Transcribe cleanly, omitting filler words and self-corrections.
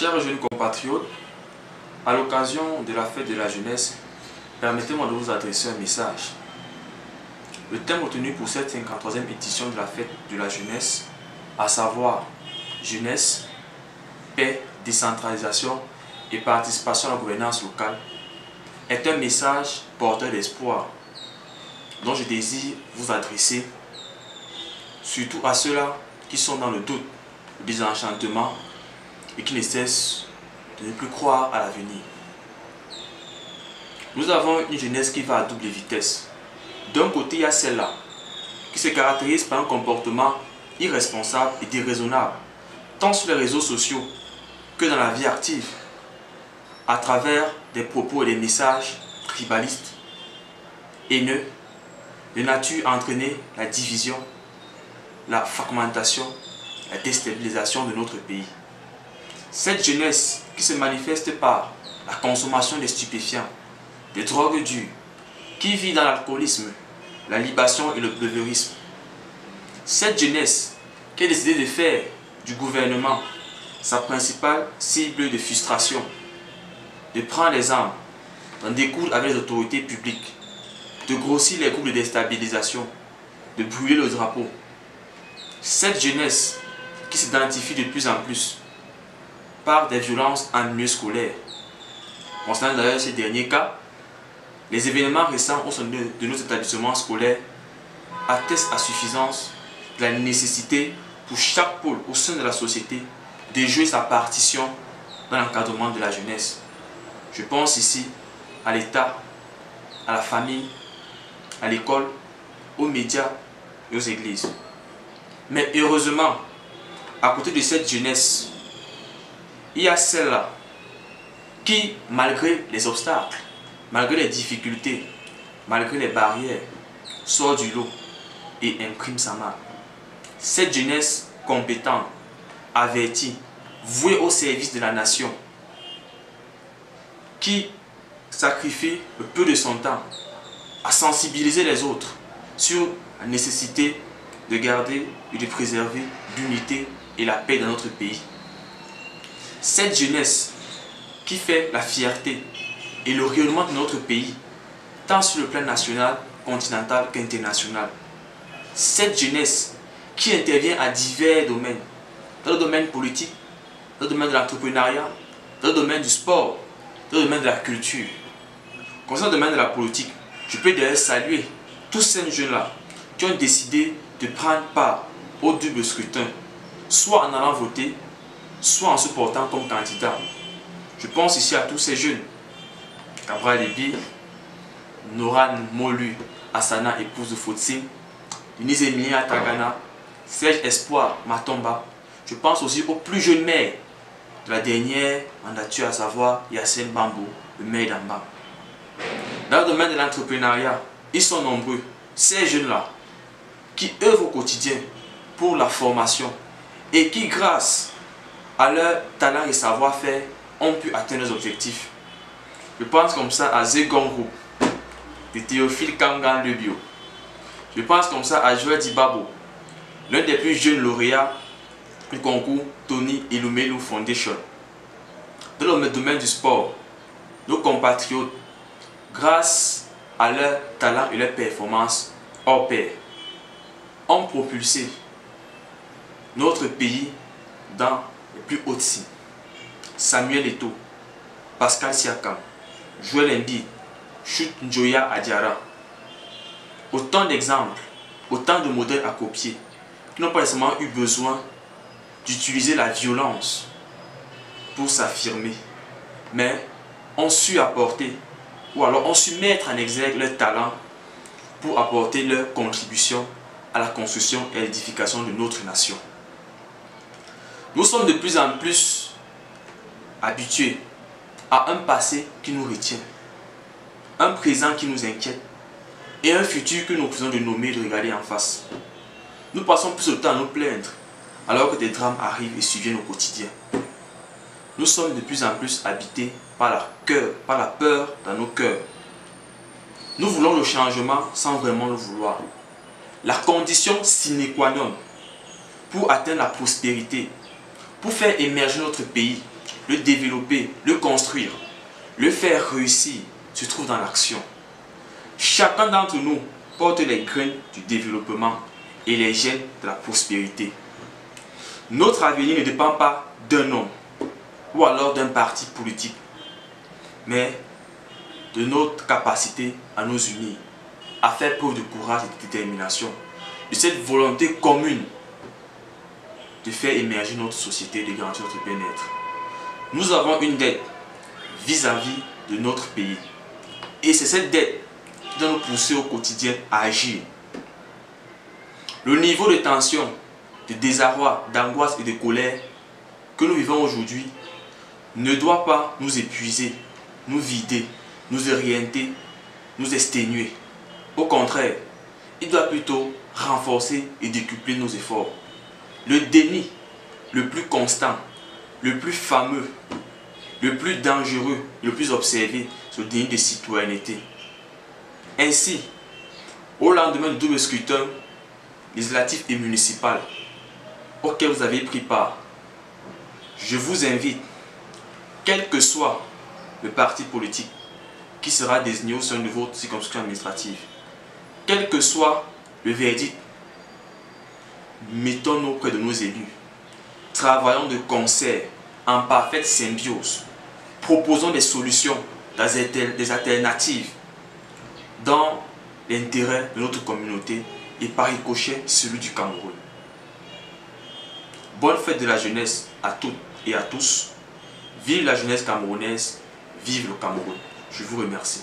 Chers jeunes compatriotes, à l'occasion de la fête de la jeunesse, permettez-moi de vous adresser un message. Le thème retenu pour cette 53e édition de la fête de la jeunesse, à savoir jeunesse, paix, décentralisation et participation à la gouvernance locale, est un message porteur d'espoir dont je désire vous adresser, surtout à ceux-là qui sont dans le doute, le désenchantement et qui ne cessent de ne plus croire à l'avenir. Nous avons une jeunesse qui va à double vitesse. D'un côté, il y a celle-là qui se caractérise par un comportement irresponsable et déraisonnable, tant sur les réseaux sociaux que dans la vie active, à travers des propos et des messages tribalistes, haineux, de nature à entraîner la division, la fragmentation, la déstabilisation de notre pays. Cette jeunesse qui se manifeste par la consommation des stupéfiants, des drogues dures, qui vit dans l'alcoolisme, la libation et le beuverisme. Cette jeunesse qui a décidé de faire du gouvernement sa principale cible de frustration, de prendre les armes, d'en découdre avec les autorités publiques, de grossir les groupes de déstabilisation, de brûler le drapeau. Cette jeunesse qui s'identifie de plus en plus par des violences en milieu scolaire. Concernant d'ailleurs ces derniers cas, les événements récents au sein de nos établissements scolaires attestent à suffisance de la nécessité pour chaque pôle au sein de la société de jouer sa partition dans l'encadrement de la jeunesse. Je pense ici à l'État, à la famille, à l'école, aux médias et aux églises. Mais heureusement, à côté de cette jeunesse, il y a celle-là qui, malgré les obstacles, malgré les difficultés, malgré les barrières, sort du lot et imprime sa marque. Cette jeunesse compétente, avertie, vouée au service de la nation, qui sacrifie le peu de son temps à sensibiliser les autres sur la nécessité de garder et de préserver l'unité et la paix dans notre pays. Cette jeunesse qui fait la fierté et le rayonnement de notre pays, tant sur le plan national, continental qu'international. Cette jeunesse qui intervient à divers domaines, dans le domaine politique, dans le domaine de l'entrepreneuriat, dans le domaine du sport, dans le domaine de la culture. Concernant le domaine de la politique, je peux d'ailleurs saluer tous ces jeunes-là qui ont décidé de prendre part au double scrutin, soit en allant voter, soit en se portant comme candidat. Je pense ici à tous ces jeunes. Cabral Lébi, Noran Molu, Asana, épouse de Fotsim, Denise Emilien Atagana, Serge Espoir Matomba. Je pense aussi aux plus jeunes maires de la dernière mandature, à savoir Yassine Bambo, le maire d'Amba. Dans le domaine de l'entrepreneuriat, ils sont nombreux, ces jeunes-là, qui œuvrent au quotidien pour la formation et qui, grâce à leur talent et savoir-faire, ont pu atteindre leurs objectifs. Je pense comme ça à Zegongo, de Théophile Kangan Lebio. Je pense comme ça à Joël Dibabo, l'un des plus jeunes lauréats du concours Tony Elumelu Foundation. Dans le domaine du sport, nos compatriotes, grâce à leur talent et leur performance hors pair, ont propulsé notre pays dans les plus hautes cimes. Samuel Eto'o, Pascal Siakam, Joel Embiid, Chut Njoya Adiara. Autant d'exemples, autant de modèles à copier qui n'ont pas nécessairement eu besoin d'utiliser la violence pour s'affirmer, mais ont su apporter ou alors ont su mettre en exergue leur talent pour apporter leur contribution à la construction et à l'édification de notre nation. Nous sommes de plus en plus habitués à un passé qui nous retient, un présent qui nous inquiète et un futur que nous faisons de nommer et de regarder en face. Nous passons plus de temps à nous plaindre alors que des drames arrivent et surviennent au quotidien. Nous sommes de plus en plus habités par la peur dans nos cœurs. Nous voulons le changement sans vraiment le vouloir. La condition sine qua non pour atteindre la prospérité, pour faire émerger notre pays, le développer, le construire, le faire réussir se trouve dans l'action. Chacun d'entre nous porte les graines du développement et les gènes de la prospérité. Notre avenir ne dépend pas d'un homme ou alors d'un parti politique, mais de notre capacité à nous unir, à faire preuve de courage et de détermination, de cette volonté commune de faire émerger notre société, de garantir notre bien-être. Nous avons une dette vis-à-vis de notre pays. Et c'est cette dette qui doit nous pousser au quotidien à agir. Le niveau de tension, de désarroi, d'angoisse et de colère que nous vivons aujourd'hui ne doit pas nous épuiser, nous vider, nous orienter, nous exténuer. Au contraire, il doit plutôt renforcer et décupler nos efforts. Le déni le plus constant, le plus fameux, le plus dangereux, le plus observé, c'est le déni de citoyenneté. Ainsi, au lendemain du double scrutin législatif et municipal auquel vous avez pris part, je vous invite, quel que soit le parti politique qui sera désigné au sein de votre circonscription administrative, quel que soit le verdict, mettons-nous près de nos élus, travaillons de concert, en parfaite symbiose, proposons des solutions, des alternatives dans l'intérêt de notre communauté et par ricochet celui du Cameroun. Bonne fête de la jeunesse à toutes et à tous. Vive la jeunesse camerounaise, vive le Cameroun. Je vous remercie.